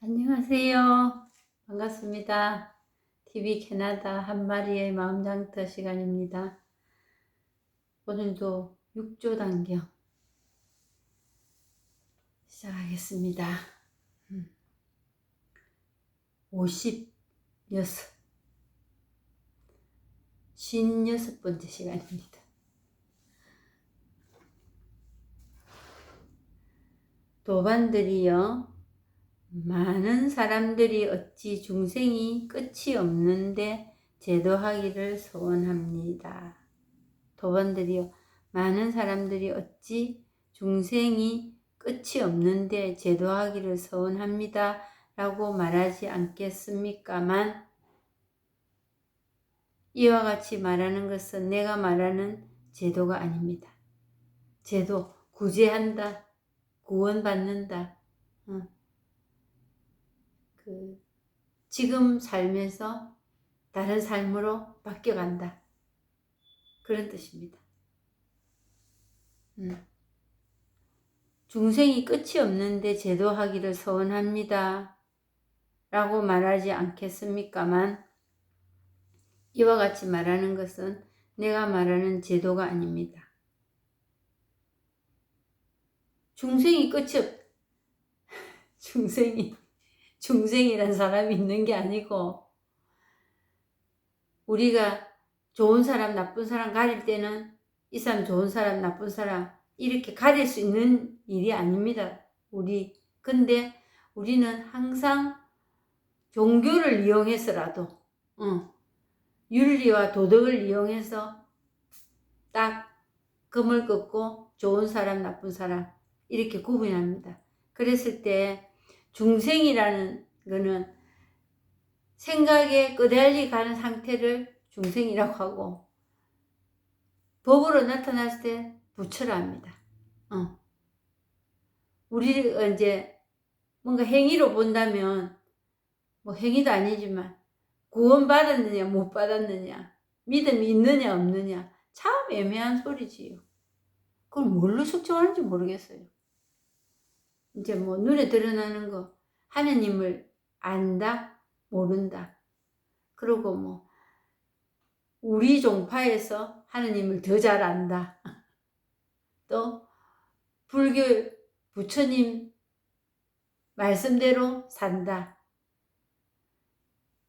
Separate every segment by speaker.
Speaker 1: 안녕하세요. 반갑습니다. TV 캐나다 한 마리의 마음장터 시간입니다. 오늘도 6조 단경 시작하겠습니다. 56, 56번째 시간입니다. 도반들이요, 많은 사람들이 어찌 중생이 끝이 없는데 제도하기를 소원합니다. 도반들이요, 많은 사람들이 어찌 중생이 끝이 없는데 제도하기를 소원합니다 라고 말하지 않겠습니까만, 이와 같이 말하는 것은 내가 말하는 제도가 아닙니다. 제도, 구제한다, 구원받는다, 지금 삶에서 다른 삶으로 바뀌어간다, 그런 뜻입니다. 중생이 끝이 없는데 제도하기를 소원합니다 라고 말하지 않겠습니까만, 이와 같이 말하는 것은 내가 말하는 제도가 아닙니다. 중생이 끝이 중생이란 사람이 있는 게 아니고, 우리가 좋은 사람 나쁜 사람 가릴 때는 이 사람 좋은 사람 나쁜 사람 이렇게 가릴 수 있는 일이 아닙니다. 근데 우리는 항상 종교를 이용해서라도 윤리와 도덕을 이용해서 딱 금을 긋고 좋은 사람 나쁜 사람 이렇게 구분합니다. 그랬을 때 중생이라는 거는 생각에 끄달리 가는 상태를 중생이라고 하고, 법으로 나타났을 때 부처라 합니다. 우리 이제 뭔가 행위로 본다면 뭐 행위도 아니지만 구원받았느냐 못 받았느냐, 믿음이 있느냐 없느냐, 참 애매한 소리지요. 그걸 뭘로 측정하는지 모르겠어요. 이제 뭐 눈에 드러나는 거, 하느님을 안다 모른다, 그리고 뭐 우리 종파에서 하느님을 더 잘 안다, 또 불교 부처님 말씀대로 산다,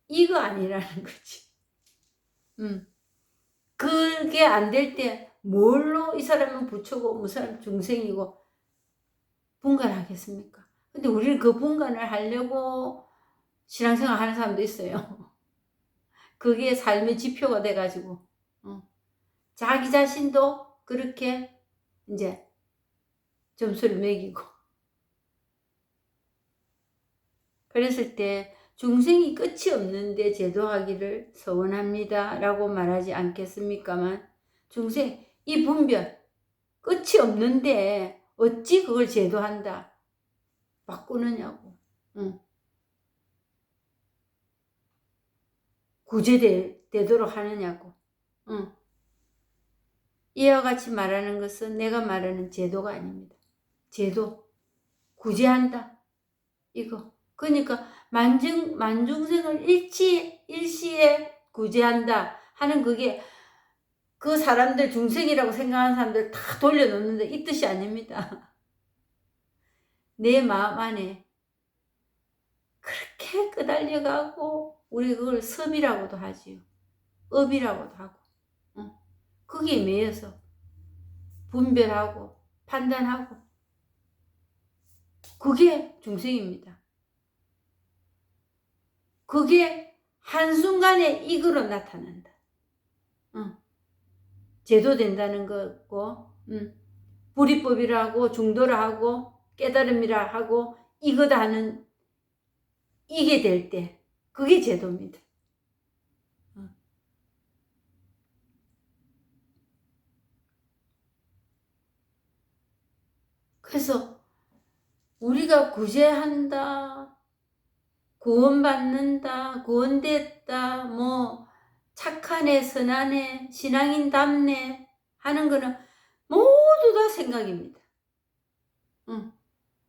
Speaker 1: 이거 아니라는 거지. 그게 안 될 때 뭘로 이 사람은 부처고 이 사람은 중생이고 분간하겠습니까? 근데 우리는 그 분간을 하려고 신앙생활 하는 사람도 있어요. 그게 삶의 지표가 돼가지고 자기 자신도 그렇게 이제 점수를 매기고, 그랬을 때 중생이 끝이 없는데 제도하기를 소원합니다 라고 말하지 않겠습니까만, 중생 이 분별 끝이 없는데 어찌 그걸 제도한다 바꾸느냐고, 구제되도록 하느냐고. 이와 같이 말하는 것은 내가 말하는 제도가 아닙니다. 제도, 구제한다, 이거. 그러니까 만중생을 일시에 구제한다 하는 그게 그 사람들 중생이라고 생각하는 사람들 다 돌려놓는데 이 뜻이 아닙니다. 내 마음 안에 그렇게 끄달려가고, 우리 그걸 섭이라고도 하지요. 업이라고도 하고, 거기에 매여서 분별하고 판단하고, 그게 중생입니다. 그게 한순간에 이거로 나타난다. 제도된다는 거고, 불이법이라고 중도라 하고 깨달음이라 하고 이거다 하는, 이게 될 때 그게 제도입니다. 그래서 우리가 구제한다, 구원받는다, 구원됐다, 뭐 착하네, 선하네, 신앙인답네 하는 거는 모두 다 생각입니다.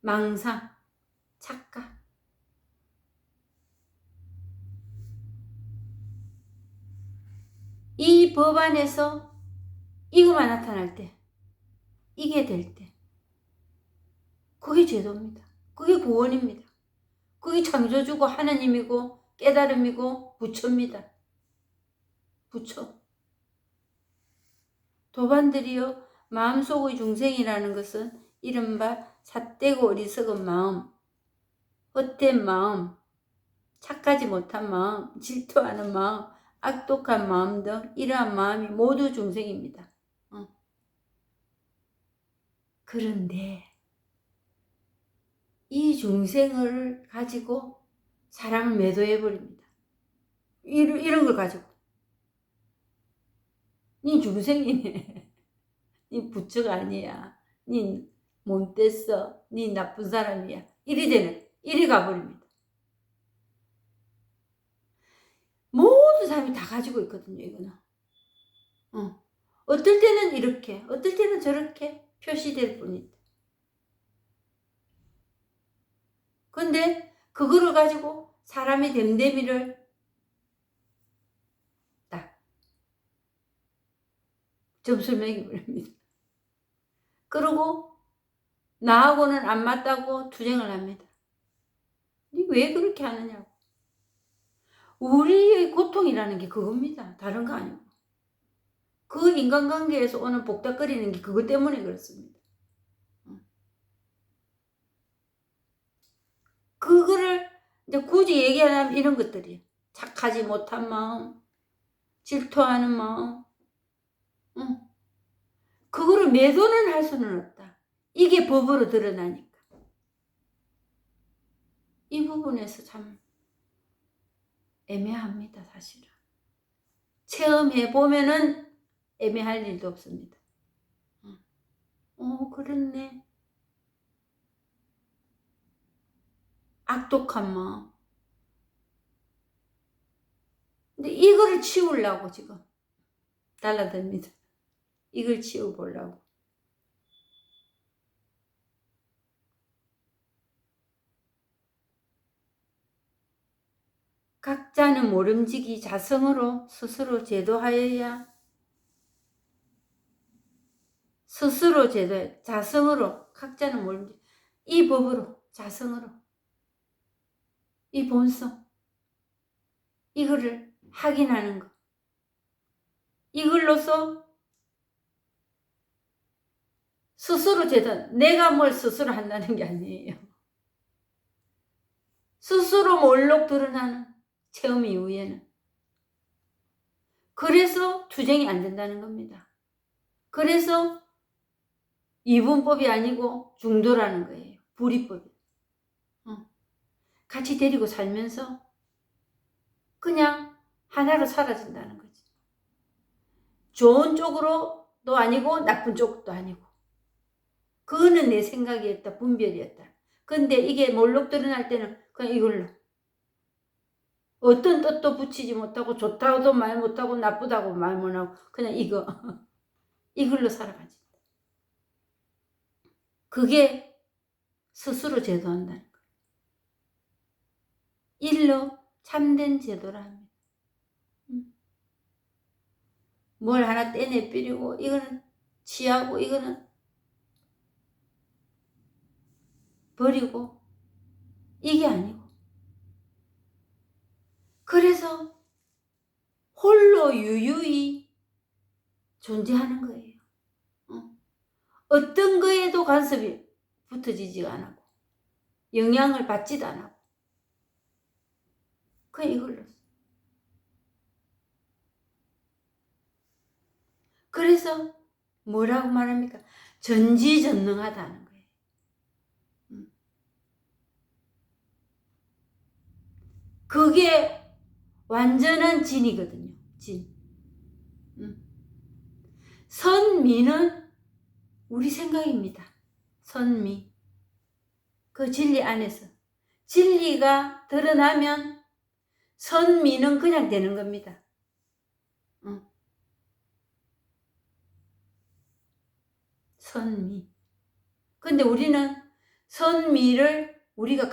Speaker 1: 망상, 착각. 이 법 안에서 이거만 나타날 때, 이게 될 때, 그게 제도입니다. 그게 구원입니다. 그게 창조주고 하나님이고 깨달음이고 부처입니다. 부처. 도반들이요, 마음속의 중생이라는 것은 이른바 삿되고 어리석은 마음, 헛된 마음, 착하지 못한 마음, 질투하는 마음, 악독한 마음 등 이러한 마음이 모두 중생입니다. 그런데 이 중생을 가지고 사람을 매도해 버립니다. 이런 걸 가지고 니 중생이네, 니 부처가 아니야, 니 못됐어, 니 나쁜 사람이야, 이리 가버립니다. 모든 사람이 다 가지고 있거든요. 이거는 어떨 때는 이렇게, 어떨 때는 저렇게 표시될 뿐이다. 근데 그거를 가지고 사람의 됨됨이를 딱 점수를 매겨버립니다. 그러고 나하고는 안 맞다고 투쟁을 합니다. 니 왜 그렇게 하느냐고. 우리의 고통이라는 게 그겁니다. 다른 거 아니고. 그 인간관계에서 오는 복닥거리는 게 그것 때문에 그렇습니다. 그거를 이제 굳이 얘기하자면 이런 것들이에요. 착하지 못한 마음, 질투하는 마음, 그거를 매도는 할 수는 없다. 이게 법으로 드러나니까. 이 부분에서 참 애매합니다, 사실은. 체험해보면은 애매할 일도 없습니다. 그렇네. 악독한 마음. 근데 이거를 치우려고 지금 달라듭니다. 이걸 치워보려고. 각자는 모름지기 자성으로 스스로 제도하여야, 스스로 제도해, 자성으로, 각자는 모름지기, 이 법으로, 자성으로, 이 본성, 이거를 확인하는 거. 이걸로써 스스로 제도, 내가 뭘 스스로 한다는 게 아니에요. 스스로 몰록 드러나는 체험 이후에는. 그래서 투쟁이 안 된다는 겁니다. 그래서 이분법이 아니고 중도라는 거예요. 불이법이. 같이 데리고 살면서 그냥 하나로 사라진다는 거지. 좋은 쪽으로도 아니고 나쁜 쪽도 아니고. 그거는 내 생각이었다, 분별이었다. 근데 이게 몰록 드러날 때는 그냥 이걸로. 어떤 뜻도 붙이지 못하고 좋다고도 말 못하고 나쁘다고 말 못하고 그냥 이걸로 살아가지. 그게 스스로 제도한다는 거예요. 일로 참된 제도라 합니다. 뭘 하나 떼내 뿌리고 이거는 취하고 이거는 버리고 이게 아니고. 그래서 홀로 유유히 존재하는 거예요. 어떤 거에도 간섭이 붙어지지가 않고 영향을 받지도 않고 그냥 이걸로. 그래서 뭐라고 말합니까? 전지전능하다는 거예요. 그게 완전한 진이거든요. 진. 선미는 우리 생각입니다. 선미. 그 진리 안에서. 진리가 드러나면 선미는 그냥 되는 겁니다. 선미. 근데 우리는 선미를 우리가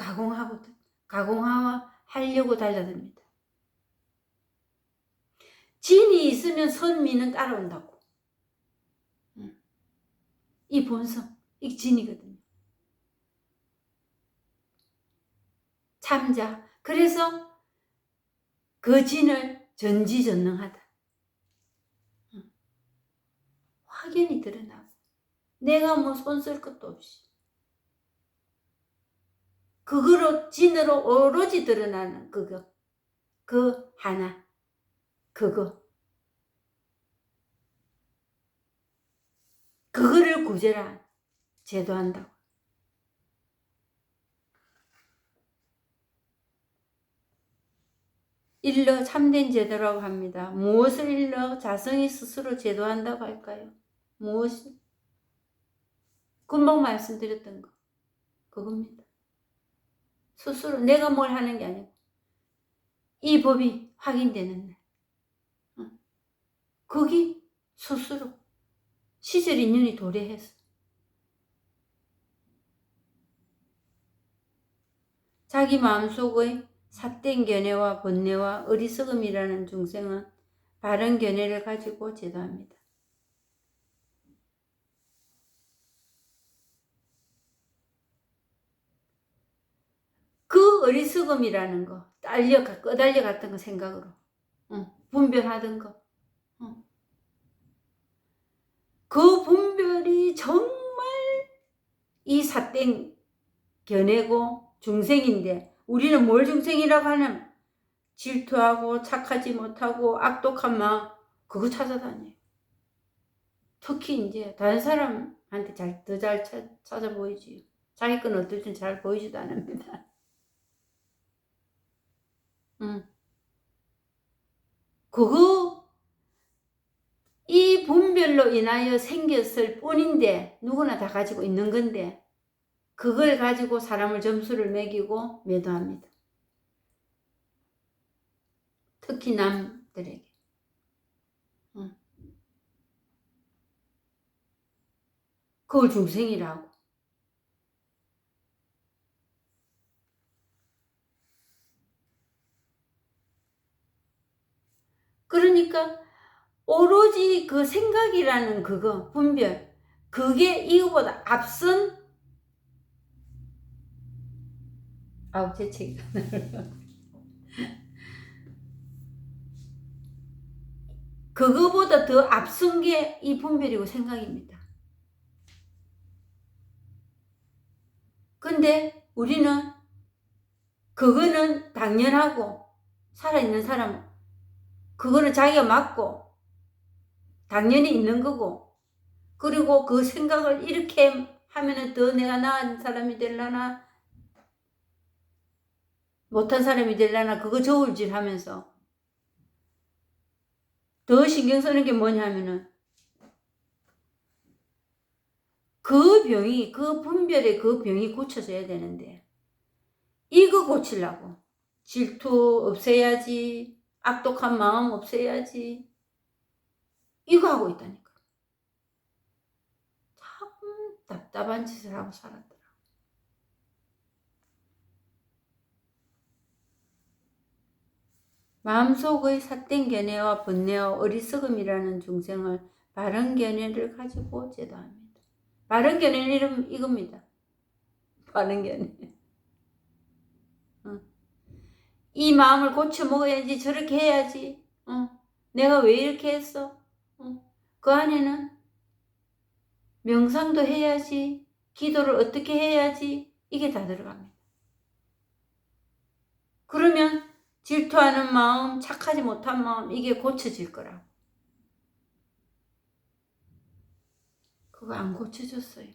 Speaker 1: 가공하려고 달려듭니다. 진이 있으면 선미는 따라온다고. 이 본성, 이 진이거든요. 참자. 그래서 그 진을 전지전능하다. 확연히 드러나고 내가 뭐 손 쓸 것도 없이 그거로 진으로 오로지 드러나는 그거, 그 하나, 그거를 구제라 제도한다고. 일러 참된 제도라고 합니다. 무엇을 일러 자성이 스스로 제도한다고 할까요? 무엇이? 금방 말씀드렸던 거 그겁니다. 스스로 내가 뭘 하는 게 아니고 이 법이 확인되는 날 거기 스스로 시절 인연이 도래해서 자기 마음속의 삿된 견해와 번뇌와 어리석음이라는 중생은 바른 견해를 가지고 제도합니다. 그 어리석음이라는 거, 꺼달려 갔던 거 생각으로 분별하던 거, 그 분별이 정말 이 삿된 견해고 중생인데 우리는 뭘 중생이라고 하냐면 질투하고 착하지 못하고 악독한 마음 그거 찾아다녀요. 특히 이제 다른 사람한테 더 잘 찾아 보이지요. 자기 건 어떨지 잘 보이지도 않습니다. 그거 이 분별로 인하여 생겼을 뿐인데 누구나 다 가지고 있는 건데 그걸 가지고 사람을 점수를 매기고 매도합니다. 특히 남들에게. 그걸 중생이라고. 그러니까 오로지 그 생각이라는 그거 분별 그게 이거보다 앞선 재채기가 그거보다 더 앞선 게 이 분별이고 생각입니다. 근데 우리는 그거는 당연하고 살아있는 사람 그거는 자기가 맞고 당연히 있는 거고 그리고 그 생각을 이렇게 하면은 더 내가 나은 사람이 되려나 못한 사람이 되려나 그거 저울질 하면서 더 신경 쓰는 게 뭐냐면은 그 병이 그 분별의 그 병이 고쳐져야 되는데 이거 고치려고 질투 없애야지 악독한 마음 없애야지 이거 하고 있다니까. 참 답답한 짓을 하고 살았더라. 마음속의 삿된 견해와 번뇌와 어리석음이라는 중생을 바른 견해를 가지고 제도합니다. 바른 견해는 이겁니다. 바른 견해. 이 마음을 고쳐 먹어야지 저렇게 해야지 내가 왜 이렇게 했어 그 안에는 명상도 해야지 기도를 어떻게 해야지 이게 다 들어갑니다. 그러면 질투하는 마음 착하지 못한 마음 이게 고쳐질 거라고. 그거 안 고쳐졌어요.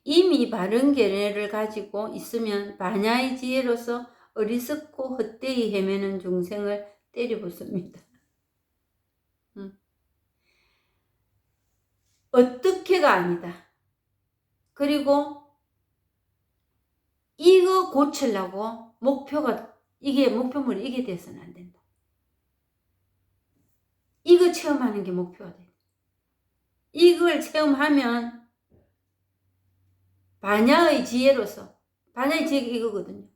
Speaker 1: 이미 바른 견해를 가지고 있으면 반야의 지혜로서 어리석고 헛되이 헤매는 중생을 때려붓습니다. 어떻게가 아니다. 그리고 이거 고치려고 목표물이 이게 돼서는 안 된다. 이거 체험하는 게 목표가 돼. 이걸 체험하면 반야의 지혜로서 반야의 지혜가 이거거든요.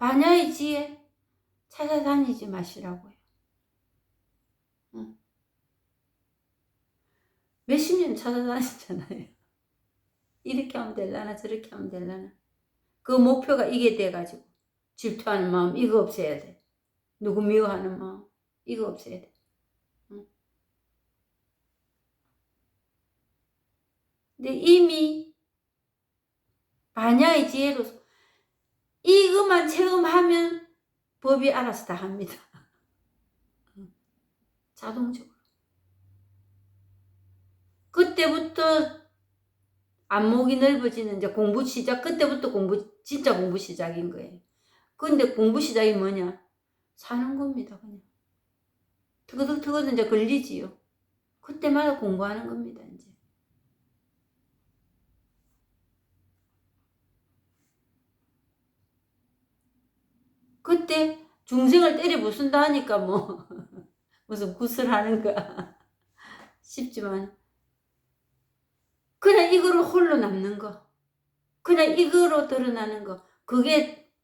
Speaker 1: 반야의 지혜 찾아다니지 마시라고요. 몇십 년 찾아다니잖아요. 이렇게 하면 될라나 저렇게 하면 될라나. 그 목표가 이게 돼가지고 질투하는 마음 이거 없애야 돼. 누구 미워하는 마음 이거 없애야 돼. 근데 이미 반야의 지혜로서 이것만 체험하면 법이 알아서 다 합니다. 자동적으로. 그때부터 안목이 넓어지는 이제 공부 시작, 그때부터 진짜 공부 시작인 거예요. 근데 공부 시작이 뭐냐? 사는 겁니다, 그냥. 트거덕 이제 걸리지요. 그때마다 공부하는 겁니다, 이제. 그때 중생을 때려 부순다 하니까 뭐, 무슨 구슬하는가 싶지만, 그냥 이거로 홀로 남는 거. 그냥 이거로 드러나는 거. 그게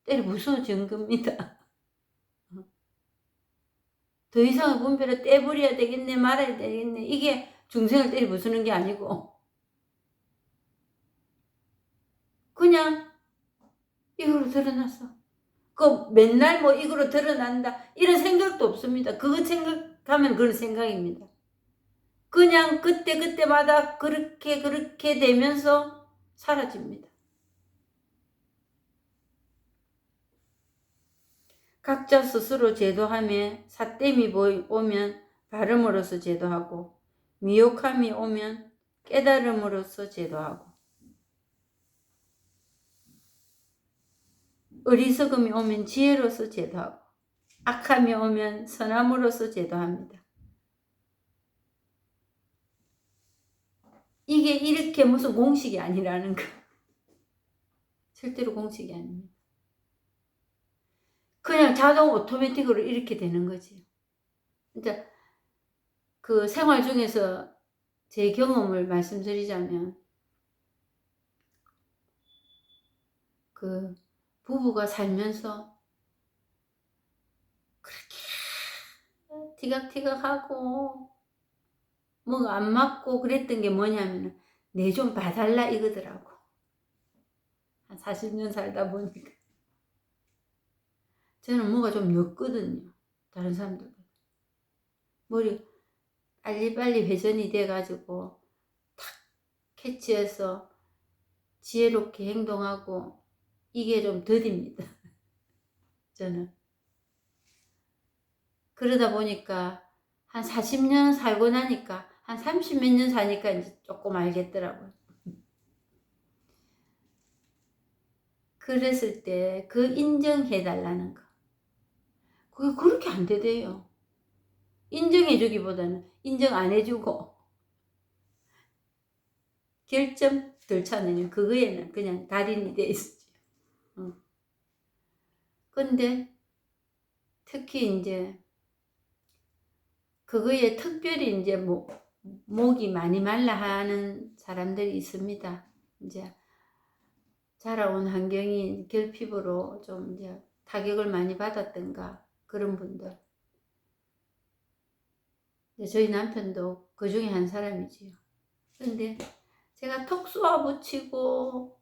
Speaker 1: 때려 부서진 겁니다. 더 이상의 분별을 떼버려야 되겠네, 말아야 되겠네. 이게 중생을 때려 부수는 게 아니고, 그냥 이거로 드러났어. 그 맨날 뭐 이거로 드러난다. 이런 생각도 없습니다. 그거 생각하면 그런 생각입니다. 그냥 그때마다 그렇게 되면서 사라집니다. 각자 스스로 제도하며 삿됨이 오면 발음으로써 제도하고 미혹함이 오면 깨달음으로써 제도하고 어리석음이 오면 지혜로서 제도하고 악함이 오면 선함으로써 제도합니다. 이게 이렇게 무슨 공식이 아니라는 거. 절대로 공식이 아닙니다. 그냥 자동 오토매틱으로 이렇게 되는 거지. 진짜 그 생활 중에서 제 경험을 말씀드리자면 그 부부가 살면서 그렇게 티격태격하고 뭐가 안 맞고 그랬던 게 뭐냐면 내 좀 봐달라 이거더라고. 한 40년 살다 보니까 저는 뭐가 좀 늦거든요. 다른 사람들보다. 머리 빨리빨리 회전이 돼가지고 탁 캐치해서 지혜롭게 행동하고 이게 좀 더딥니다. 저는. 그러다 보니까 한 40년 살고 나니까 한 30 몇 년 사니까 이제 조금 알겠더라고요. 그랬을 때 그 인정해달라는 거. 그게 그렇게 안 되대요. 인정해주기보다는 인정 안 해주고 결점 덜 찾는 그거에는 그냥 달인이 돼 있었죠. 근데 특히 이제 그거에 특별히 이제 목이 많이 말라 하는 사람들이 있습니다. 이제 자라온 환경이 결핍으로 좀 이제 타격을 많이 받았던가 그런 분들. 저희 남편도 그 중에 한 사람이지요. 근데 제가 톡 쏘아붙이고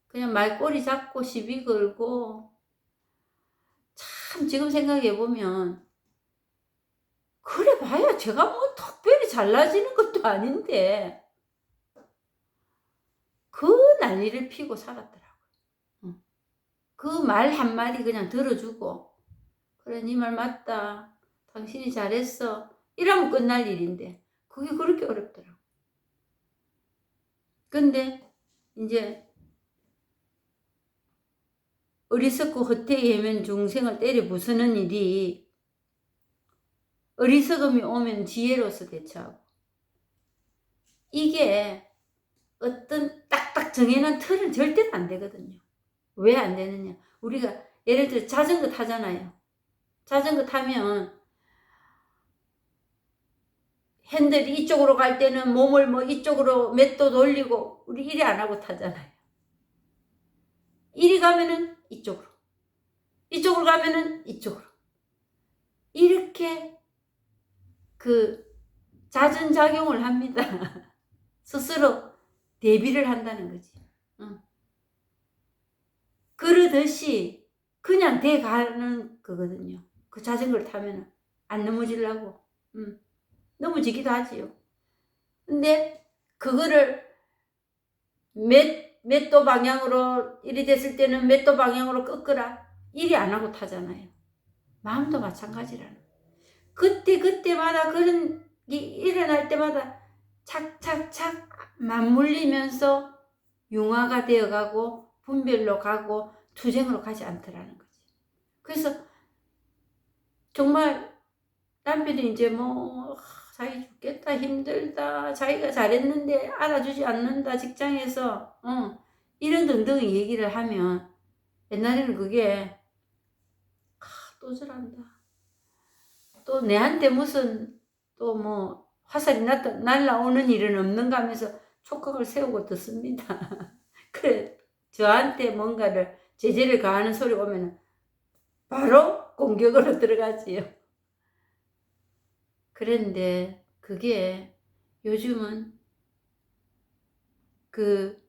Speaker 1: 그냥 말꼬리 잡고 시비 걸고 참 지금 생각해보면 그래 봐야 제가 뭐 특별히 잘나지는 것도 아닌데 그 난리를 피고 살았더라고요. 그 말 한마디 그냥 들어주고 그래 네 말 맞다. 당신이 잘했어. 이러면 끝날 일인데 그게 그렇게 어렵더라고요. 근데 이제 어리석고 헛되이 헤맨 중생을 때려 부수는 일이 어리석음이 오면 지혜로서 대처하고 이게 어떤 딱딱 정해놓은 틀은 절대로 안 되거든요. 왜 안 되느냐? 우리가 예를 들어 자전거 타잖아요. 자전거 타면 핸들이 이쪽으로 갈 때는 몸을 뭐 이쪽으로 몇 도 돌리고 우리 이리 안 하고 타잖아요. 이리 가면은 이쪽으로 이쪽으로 가면은 이쪽으로. 이렇게 그 자전작용을 합니다. 스스로 대비를 한다는 거지. 그러듯이 그냥 돼가는 거거든요. 그 자전거를 타면은 안 넘어지려고. 넘어지기도 하지요. 근데 그거를 몇 도 방향으로 이리 됐을 때는 몇 도 방향으로 꺾으라 이리 안 하고 타잖아요. 마음도 마찬가지라는 거예요. 그때마다 그런 게 일어날 때마다 착착착 맞물리면서 융화가 되어가고 분별로 가고 투쟁으로 가지 않더라는 거지. 그래서 정말 남편이 이제 뭐 자기 죽겠다 힘들다 자기가 잘했는데 알아주지 않는다 직장에서 이런 등등의 얘기를 하면 옛날에는 그게 또 저런다 또 내한테 무슨 또 뭐 화살이 날라오는 일은 없는가 하면서 촉각을 세우고 듣습니다. 그래 저한테 뭔가를 제재를 가하는 소리 오면 바로 공격으로 들어가지요. 그런데 그게 요즘은 그게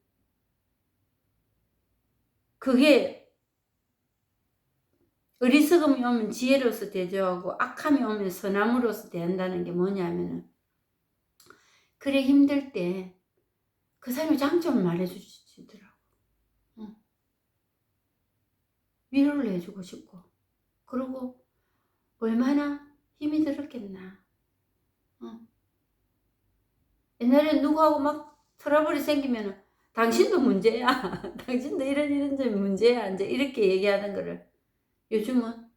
Speaker 1: 어리석음이 오면 지혜로서 대조하고 악함이 오면 선함으로서 대한다는 게 뭐냐면은 그래 힘들 때 그 사람의 장점을 말해주시더라고. 위로를 해주고 싶고 그리고 얼마나 힘이 들었겠나. 옛날에 누구하고 막 트러블이 생기면은 당신도 문제야. 당신도 이런 점이 문제야. 이제 이렇게 얘기하는 거를 요즘은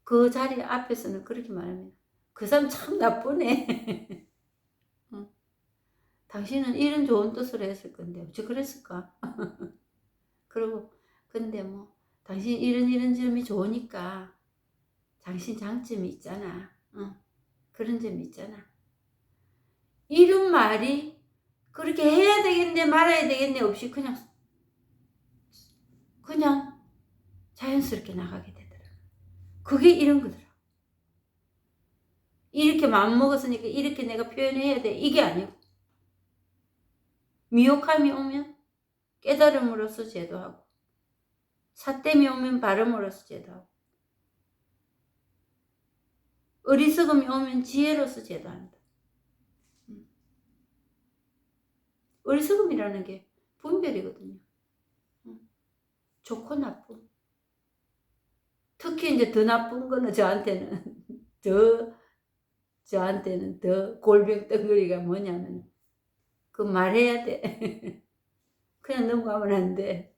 Speaker 1: 그 자리 앞에서는 그렇게 말합니다. 그 사람 참 나쁘네. 당신은 이런 좋은 뜻으로 했을 건데 어찌 그랬을까? 그리고 근데 뭐 당신 이런 점이 좋으니까 당신 장점이 있잖아. 그런 점이 있잖아. 이런 말이 그렇게 해야 되겠네 말아야 되겠네 없이 그냥 자연스럽게 나가게 되더라. 그게 이런 거더라. 이렇게 마음먹었으니까 이렇게 내가 표현해야 돼 이게 아니고 미혹함이 오면 깨달음으로써 제도하고 삿됨이 오면 발음으로써 제도하고 어리석음이 오면 지혜로서 제도한다. 어리석음이라는 게 분별이거든요. 좋고 나쁨. 특히 이제 더 나쁜 거는 저한테는 더 골병덩어리가 뭐냐면 그 말해야 돼. 그냥 넘어가면 안 돼.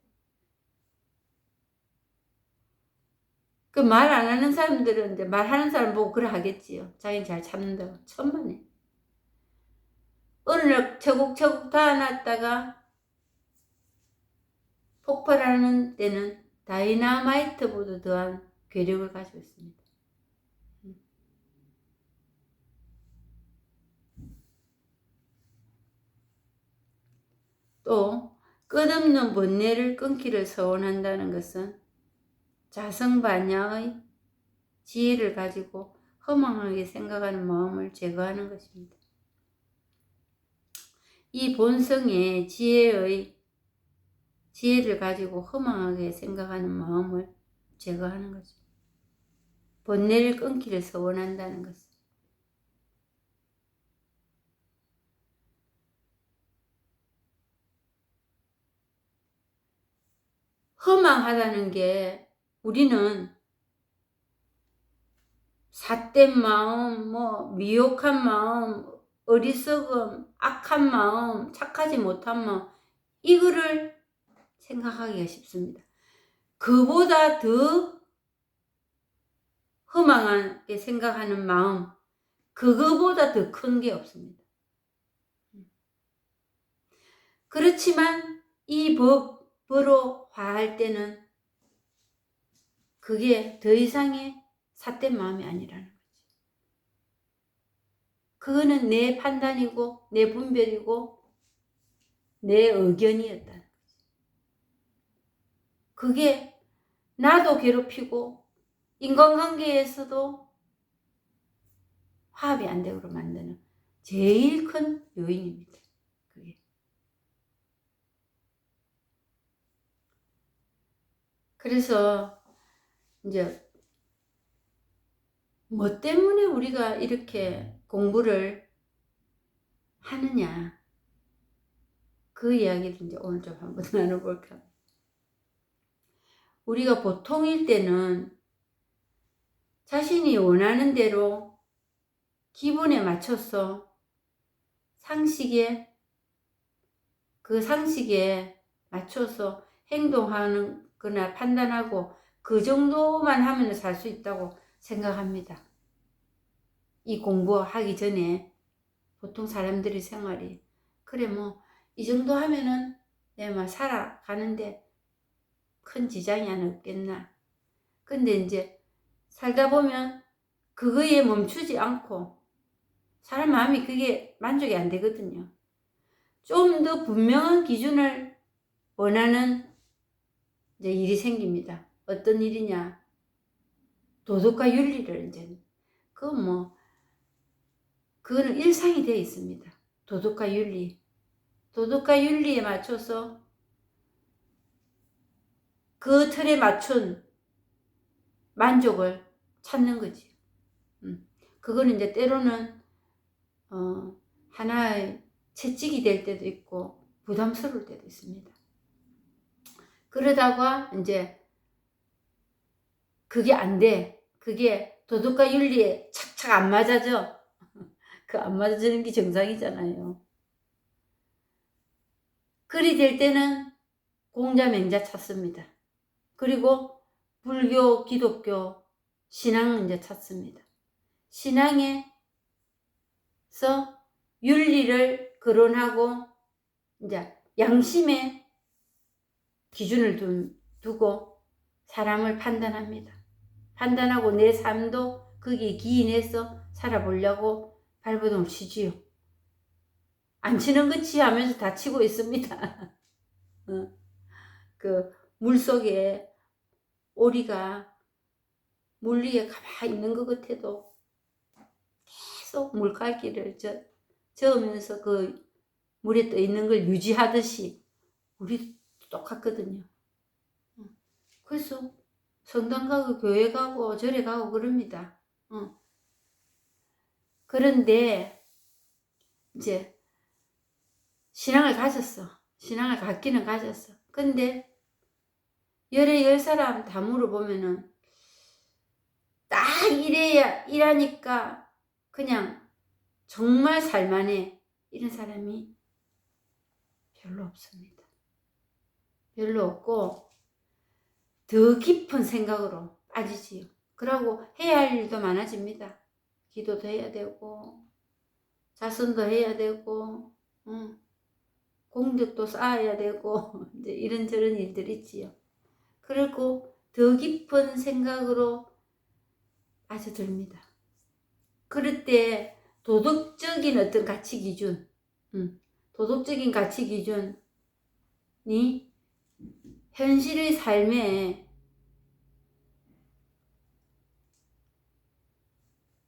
Speaker 1: 그 말 안 하는 사람들은 이제 말하는 사람 보고 그래 하겠지요. 자기는 잘 참는다고. 천만에. 어느 날 처곡처곡 닿아놨다가 폭발하는 때는 다이나마이트보다 더한 괴력을 가지고 있습니다. 또 끝없는 번뇌를 끊기를 서원한다는 것은 자성반야의 지혜를 가지고 허망하게 생각하는 마음을 제거하는 것입니다. 이 본성의 지혜를 가지고 허망하게 생각하는 마음을 제거하는 거죠. 번뇌를 끊기를 서원한다는 것은 허망하다는 게 우리는 삿된 마음, 미혹한 마음, 어리석음, 악한 마음, 착하지 못한 마음 이거를 생각하기가 쉽습니다. 그보다 더 허망하게 생각하는 마음 그거보다 더 큰 게 없습니다. 그렇지만 이 법으로 화할 때는 그게 더 이상의 삿된 마음이 아니라는 거지. 그거는 내 판단이고 내 분별이고 내 의견이었다는 거지. 그게 나도 괴롭히고 인간관계에서도 화합이 안 되도록 만드는 제일 큰 요인입니다. 그게. 그래서 이제 뭐 때문에 우리가 이렇게 공부를 하느냐, 그 이야기를 이제 오늘 좀 한번 나눠볼까. 우리가 보통일 때는 자신이 원하는 대로 기분에 맞춰서 그 상식에 맞춰서 행동하는 거나 판단하고 그 정도만 하면 살 수 있다고 생각합니다. 이 공부하기 전에 보통 사람들의 생활이 그래 뭐 이 정도 하면은 내가 살아가는데 큰 지장이 안 없겠나. 근데 이제 살다 보면 그거에 멈추지 않고 사람 마음이 그게 만족이 안 되거든요. 좀 더 분명한 기준을 원하는 이제 일이 생깁니다. 어떤 일이냐? 도덕과 윤리를 이제 그거는 일상이 되어 있습니다. 도덕과 윤리에 맞춰서 그 틀에 맞춘 만족을 찾는 거지. 그거는 이제 때로는 하나의 채찍이 될 때도 있고 부담스러울 때도 있습니다. 그러다가 이제 그게 안 돼. 그게 도덕과 윤리에 착착 안 맞아져. 그 안 맞아지는 게 정상이잖아요. 그리 될 때는 공자 맹자 찾습니다. 그리고 불교, 기독교, 신앙 이제 찾습니다. 신앙에서 윤리를 거론하고 이제 양심의 기준을 두고 사람을 판단합니다. 판단하고 내 삶도 거기에 기인해서 살아보려고 발버둥을 치지요. 안 치는 거지 하면서 다 치고 있습니다. 그 물속에 오리가 물 위에 가만히 있는 것 같아도 계속 물갈기를 저으면서 그 물에 떠 있는 걸 유지하듯이 우리도 똑같거든요. 그래서 성당 가고 교회 가고 절에 가고 그럽니다. 그런데 이제 신앙을 갖기는 가졌어. 근데 열에 10사람 다 물어보면은 딱 이라니까 그냥 정말 살만해 이런 사람이 별로 없습니다. 별로 없고 더 깊은 생각으로 빠지지요. 그러고 해야 할 일도 많아집니다. 기도도 해야 되고 자선도 해야 되고 공덕도 쌓아야 되고 이제 이런저런 일들이 있지요. 그리고 더 깊은 생각으로 빠져듭니다. 그럴 때 도덕적인 어떤 가치 기준, 도덕적인 가치 기준이 현실의 삶에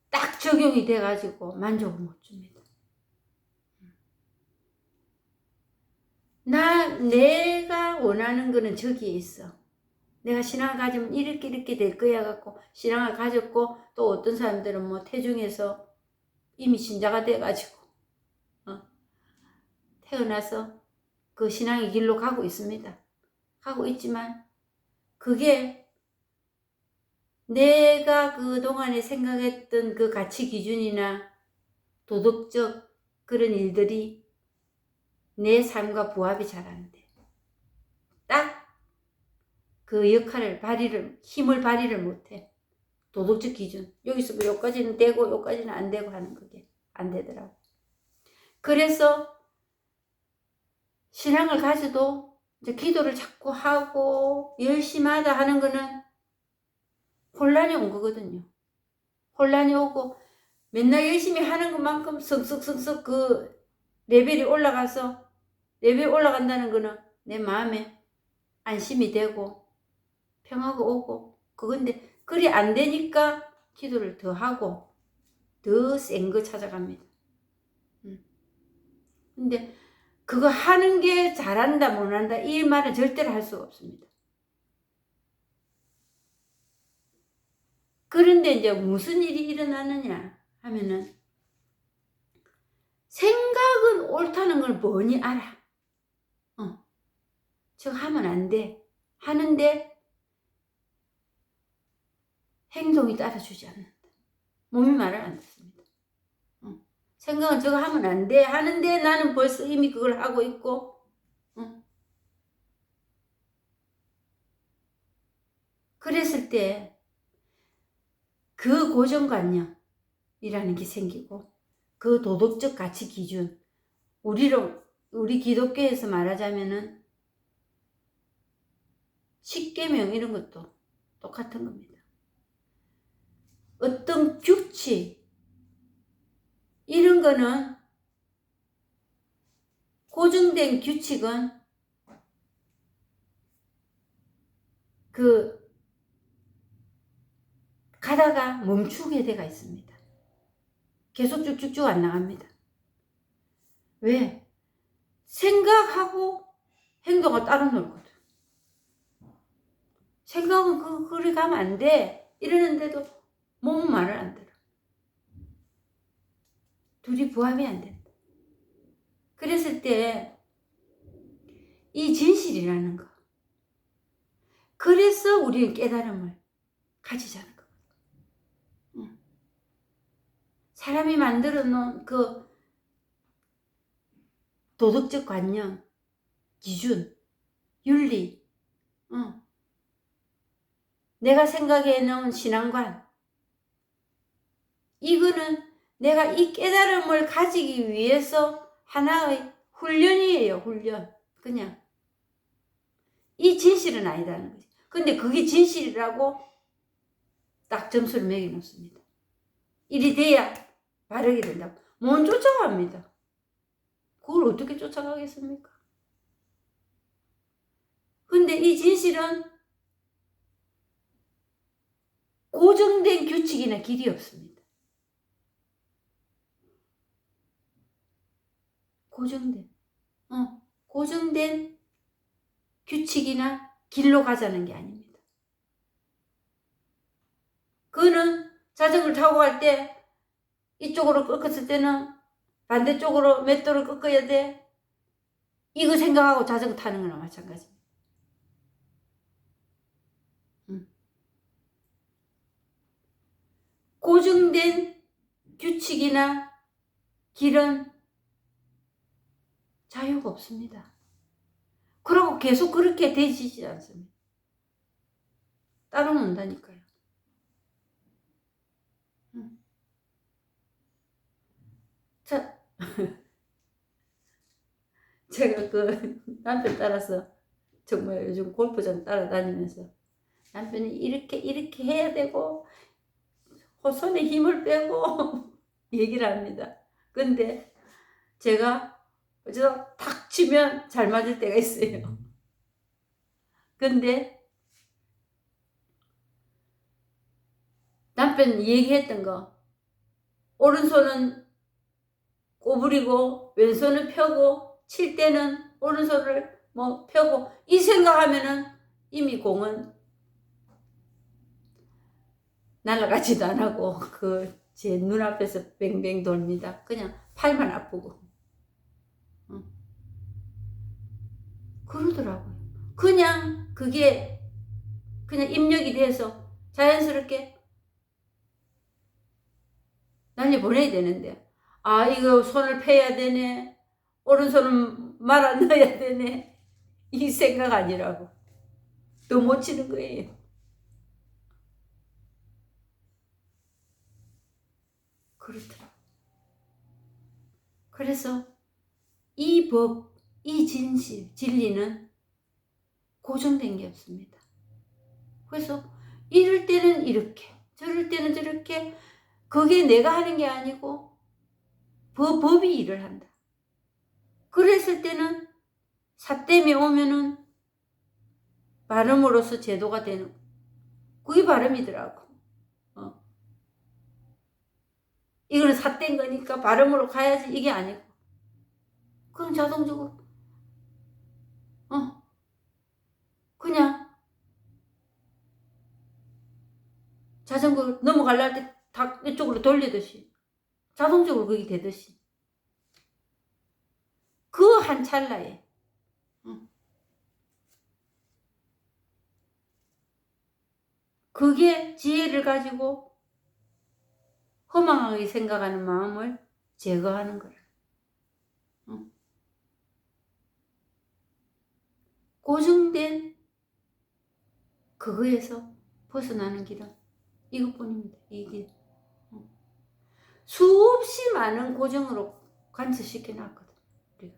Speaker 1: 딱 적용이 돼가지고 만족을 못 줍니다. 내가 원하는 거는 저기에 있어. 내가 신앙을 가지면 이렇게 될 거야 갖고 신앙을 가졌고 또 어떤 사람들은 뭐 태중에서 이미 신자가 돼가지고 태어나서 그 신앙의 길로 가고 있습니다. 가고 있지만 그게 내가 그동안에 생각했던 그 가치 기준이나 도덕적 그런 일들이 내 삶과 부합이 잘 안 돼. 딱 그 역할을 힘을 발휘를 못해. 도덕적 기준. 여기서 여기까지는 되고 여기까지는 안 되고 하는 그게 안 되더라고. 그래서 신앙을 가져도 이제 기도를 자꾸 하고 열심히 하다 하는 거는 혼란이 온 거거든요. 혼란이 오고 맨날 열심히 하는 것만큼 쓱쓱쓱쓱 그 레벨이 올라간다는 거는 내 마음에 안심이 되고 평화가 오고, 그건데 그리 안 되니까 기도를 더 하고 더 센 거 찾아갑니다. 근데 그거 하는 게 잘한다 못한다 이 말은 절대로 할 수가 없습니다. 그런데 이제 무슨 일이 일어나느냐 하면은, 생각은 옳다는 걸 뻔히 알아. 저거 하면 안 돼. 하는데 행동이 따라주지 않는다. 몸이 말을 안 듣습니다. 생각은 저거 하면 안 돼. 하는데 나는 벌써 이미 그걸 하고 있고. 그랬을 때 그 고정관념이라는 게 생기고, 그 도덕적 가치 기준, 우리 기독교에서 말하자면은 십계명 이런 것도 똑같은 겁니다. 어떤 규칙 이런 거는, 고정된 규칙은 가다가 멈추게 돼가 있습니다. 계속 쭉쭉쭉 안 나갑니다. 왜? 생각하고 행동을 따로 놀거든. 생각은 그리 가면 안 돼 이러는데도 몸은 말을 안 들어. 둘이 부합이 안 된다. 그랬을 때 이 진실이라는 거, 그래서 우리는 깨달음을 가지자는 거거든. 사람이 만들어 놓은 그 도덕적 관념, 기준, 윤리, 내가 생각해 놓은 신앙관, 이거는 내가 이 깨달음을 가지기 위해서 하나의 훈련이에요. 훈련. 그냥 이 진실은 아니라는 거지. 근데 그게 진실이라고 딱 점수를 매겨 놓습니다. 이리 돼야 바르게 된다고. 못 쫓아갑니다. 그걸 어떻게 쫓아가겠습니까? 근데 이 진실은 고정된 규칙이나 길이 없습니다. 고정된 규칙이나 길로 가자는 게 아닙니다. 그거는 자전거를 타고 갈 때 이쪽으로 꺾었을 때는 반대쪽으로 몇 도를 꺾어야 돼. 이거 생각하고 자전거 타는 거나 마찬가지입니다. 고정된 규칙이나 길은 자유가 없습니다. 그러고 계속 그렇게 되지지 않습니다. 따로 논다니까요. 자, 제가 그 남편 따라서 정말 요즘 골프장 따라다니면서 남편이 이렇게 해야 되고 손에 힘을 빼고 얘기를 합니다. 근데 제가 어쩌다 탁 치면 잘 맞을 때가 있어요. 근데 남편 얘기했던 거, 오른손은 꼬부리고 왼손은 펴고 칠 때는 오른손을 펴고, 이 생각하면은 이미 공은 날아가지도 안 하고 제 눈앞에서 뱅뱅 돌니다. 그냥 팔만 아프고. 그러더라고요. 그냥 그게 그냥 입력이 돼서 자연스럽게 날려보내야 되는데, 이거 손을 펴야 되네, 오른손은 말아 넣어야 되네, 이 생각 아니라고 또 못 치는 거예요. 그렇더라고. 그래서 이 법, 이 진리는 고정된 게 없습니다. 그래서 이럴 때는 이렇게, 저럴 때는 저렇게, 그게 내가 하는 게 아니고 법이 일을 한다. 그랬을 때는 삿됨이 오면은 발음으로써 제도가 되는, 그게 발음이더라고. 이거는 삿된 거니까 발음으로 가야지 이게 아니고. 그럼 자동적으로 그냥 자전거 넘어가려 할 때 다 이쪽으로 돌리듯이 자동적으로 그게 되듯이 그 한 찰나에 그게 지혜를 가지고 허망하게 생각하는 마음을 제거하는 거야. 고정된 그거에서 벗어나는 길은 이것뿐입니다. 이 길. 수없이 많은 고정으로 관철시켜 놨거든. 우리가.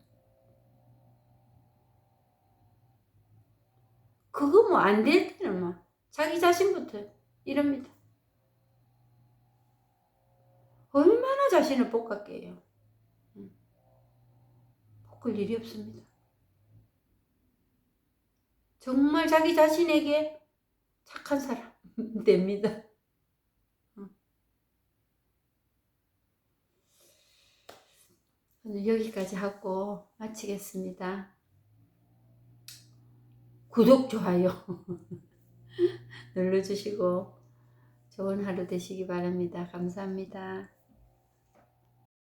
Speaker 1: 그거 뭐 안 될 때는 막 자기 자신부터 이럽니다. 얼마나 자신을 복잡게 해요. 볶을 일이 없습니다. 정말 자기 자신에게 착한 사람 됩니다. 오늘 여기까지 하고 마치겠습니다. 구독, 좋아요 눌러주시고 좋은 하루 되시기 바랍니다. 감사합니다.